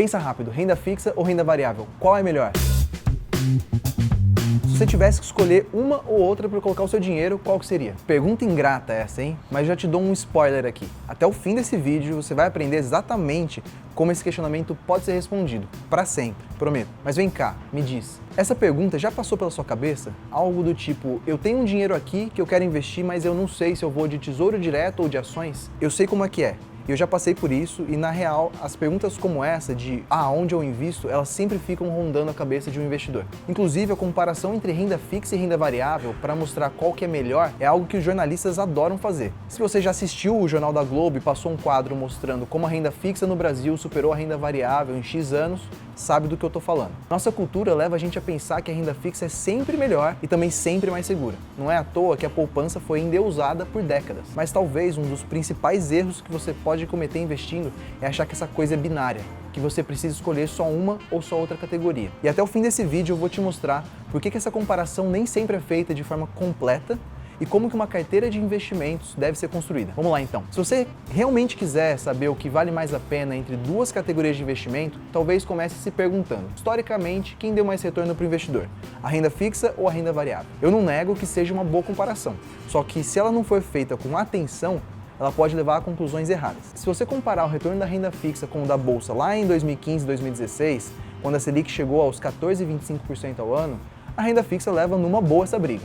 Pensa rápido, renda fixa ou renda variável? Qual é melhor? Se você tivesse que escolher uma ou outra para colocar o seu dinheiro, qual que seria? Pergunta ingrata essa, hein? Mas já te dou um spoiler aqui. Até o fim desse vídeo você vai aprender exatamente como esse questionamento pode ser respondido, para sempre, prometo. Mas vem cá, me diz, essa pergunta já passou pela sua cabeça? Algo do tipo, eu tenho um dinheiro aqui que eu quero investir, mas eu não sei se eu vou de tesouro direto ou de ações? Eu sei como é que é. Eu já passei por isso e, na real, as perguntas como essa de onde eu invisto, elas sempre ficam rondando a cabeça de um investidor. Inclusive, a comparação entre renda fixa e renda variável para mostrar qual que é melhor é algo que os jornalistas adoram fazer. Se você já assistiu o Jornal da Globo e passou um quadro mostrando como a renda fixa no Brasil superou a renda variável em X anos, sabe do que eu tô falando. Nossa cultura leva a gente a pensar que a renda fixa é sempre melhor e também sempre mais segura. Não é à toa que a poupança foi endeusada por décadas. Mas talvez um dos principais erros que você pode cometer investindo é achar que essa coisa é binária, que você precisa escolher só uma ou só outra categoria. E até o fim desse vídeo eu vou te mostrar por que essa comparação nem sempre é feita de forma completa e como que uma carteira de investimentos deve ser construída. Vamos lá então. Se você realmente quiser saber o que vale mais a pena entre duas categorias de investimento, talvez comece se perguntando, historicamente, quem deu mais retorno para o investidor? A renda fixa ou a renda variável? Eu não nego que seja uma boa comparação, só que se ela não for feita com atenção, ela pode levar a conclusões erradas. Se você comparar o retorno da renda fixa com o da bolsa lá em 2015, 2016, quando a Selic chegou aos 14,25% ao ano, a renda fixa leva numa boa essa briga.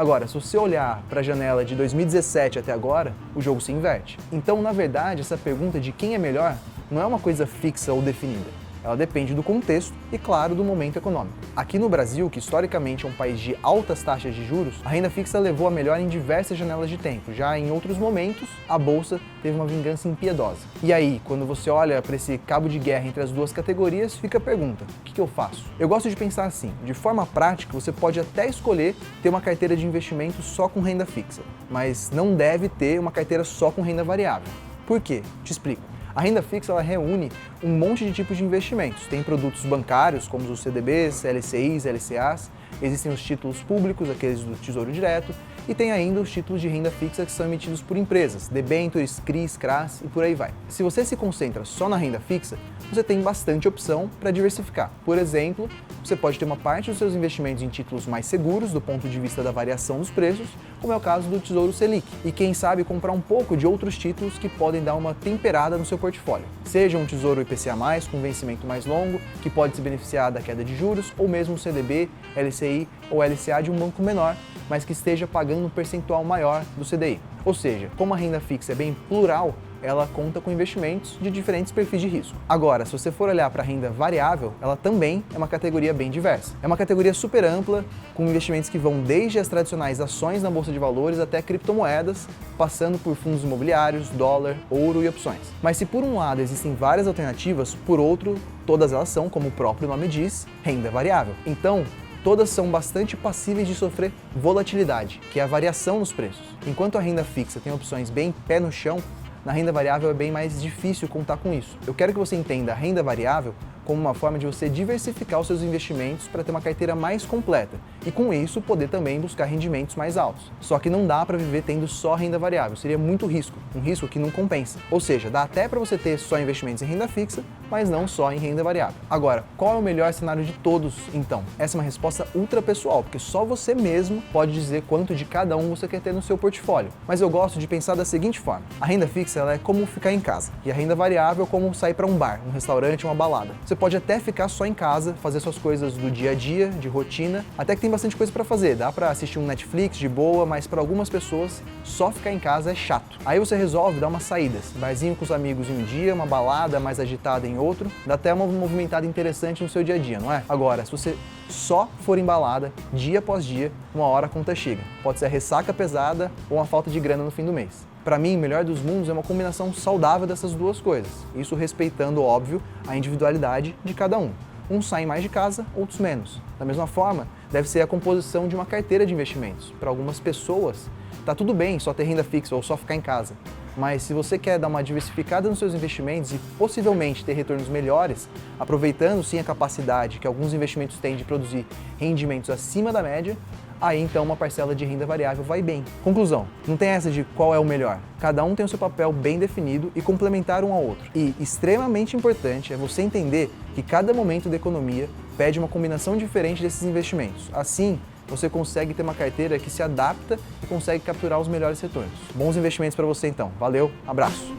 Agora, se você olhar para a janela de 2017 até agora, o jogo se inverte. Então, na verdade, essa pergunta de quem é melhor não é uma coisa fixa ou definida. Ela depende do contexto e, claro, do momento econômico. Aqui no Brasil, que historicamente é um país de altas taxas de juros, a renda fixa levou a melhor em diversas janelas de tempo. Já em outros momentos, a bolsa teve uma vingança impiedosa. E aí, quando você olha para esse cabo de guerra entre as duas categorias, fica a pergunta, o que eu faço? Eu gosto de pensar assim, de forma prática, você pode até escolher ter uma carteira de investimento só com renda fixa, mas não deve ter uma carteira só com renda variável. Por quê? Te explico. A renda fixa ela reúne um monte de tipos de investimentos. Tem produtos bancários, como os CDBs, LCIs, LCAs, existem os títulos públicos, aqueles do Tesouro Direto, e tem ainda os títulos de renda fixa que são emitidos por empresas, debêntures, CRIs, CRAs e por aí vai. Se você se concentra só na renda fixa, você tem bastante opção para diversificar. Por exemplo, você pode ter uma parte dos seus investimentos em títulos mais seguros do ponto de vista da variação dos preços, como é o caso do Tesouro Selic, e quem sabe comprar um pouco de outros títulos que podem dar uma temperada no seu portfólio. Seja um Tesouro IPCA+, com vencimento mais longo, que pode se beneficiar da queda de juros, ou mesmo um CDB, LCI ou LCA de um banco menor, mas que esteja pagando um percentual maior do CDI. Ou seja, como a renda fixa é bem plural, ela conta com investimentos de diferentes perfis de risco. Agora, se você for olhar para a renda variável, ela também é uma categoria bem diversa. É uma categoria super ampla, com investimentos que vão desde as tradicionais ações na bolsa de valores até criptomoedas, passando por fundos imobiliários, dólar, ouro e opções. Mas se por um lado existem várias alternativas, por outro, todas elas são, como o próprio nome diz, renda variável. Então, todas são bastante passíveis de sofrer volatilidade, que é a variação nos preços. Enquanto a renda fixa tem opções bem pé no chão, na renda variável é bem mais difícil contar com isso. Eu quero que você entenda a renda variável como uma forma de você diversificar os seus investimentos para ter uma carteira mais completa e com isso poder também buscar rendimentos mais altos. Só que não dá para viver tendo só renda variável, seria muito risco, um risco que não compensa. Ou seja, dá até para você ter só investimentos em renda fixa, mas não só em renda variável. Agora, qual é o melhor cenário de todos, então? Essa é uma resposta ultra pessoal, porque só você mesmo pode dizer quanto de cada um você quer ter no seu portfólio. Mas eu gosto de pensar da seguinte forma: a renda fixa ela é como ficar em casa, e a renda variável é como sair para um bar, um restaurante, uma balada. Você pode até ficar só em casa, fazer suas coisas do dia a dia, de rotina, até que tem bastante coisa para fazer, dá para assistir um Netflix de boa, mas para algumas pessoas só ficar em casa é chato. Aí você resolve dar umas saídas, barzinho com os amigos em um dia, uma balada mais agitada em outro, dá até uma movimentada interessante no seu dia a dia, não é? Agora, se você só for em balada, dia após dia, uma hora a conta chega. Pode ser a ressaca pesada ou uma falta de grana no fim do mês. Para mim, o melhor dos mundos é uma combinação saudável dessas duas coisas, isso respeitando, óbvio, a individualidade de cada um. Uns saem mais de casa, outros menos. Da mesma forma, deve ser a composição de uma carteira de investimentos. Para algumas pessoas, tá tudo bem só ter renda fixa ou só ficar em casa. Mas se você quer dar uma diversificada nos seus investimentos e possivelmente ter retornos melhores, aproveitando sim a capacidade que alguns investimentos têm de produzir rendimentos acima da média, aí então uma parcela de renda variável vai bem. Conclusão, não tem essa de qual é o melhor. Cada um tem o seu papel bem definido e complementar um ao outro. E extremamente importante é você entender que cada momento da economia pede uma combinação diferente desses investimentos. Assim, você consegue ter uma carteira que se adapta e consegue capturar os melhores retornos. Bons investimentos para você então. Valeu, abraço!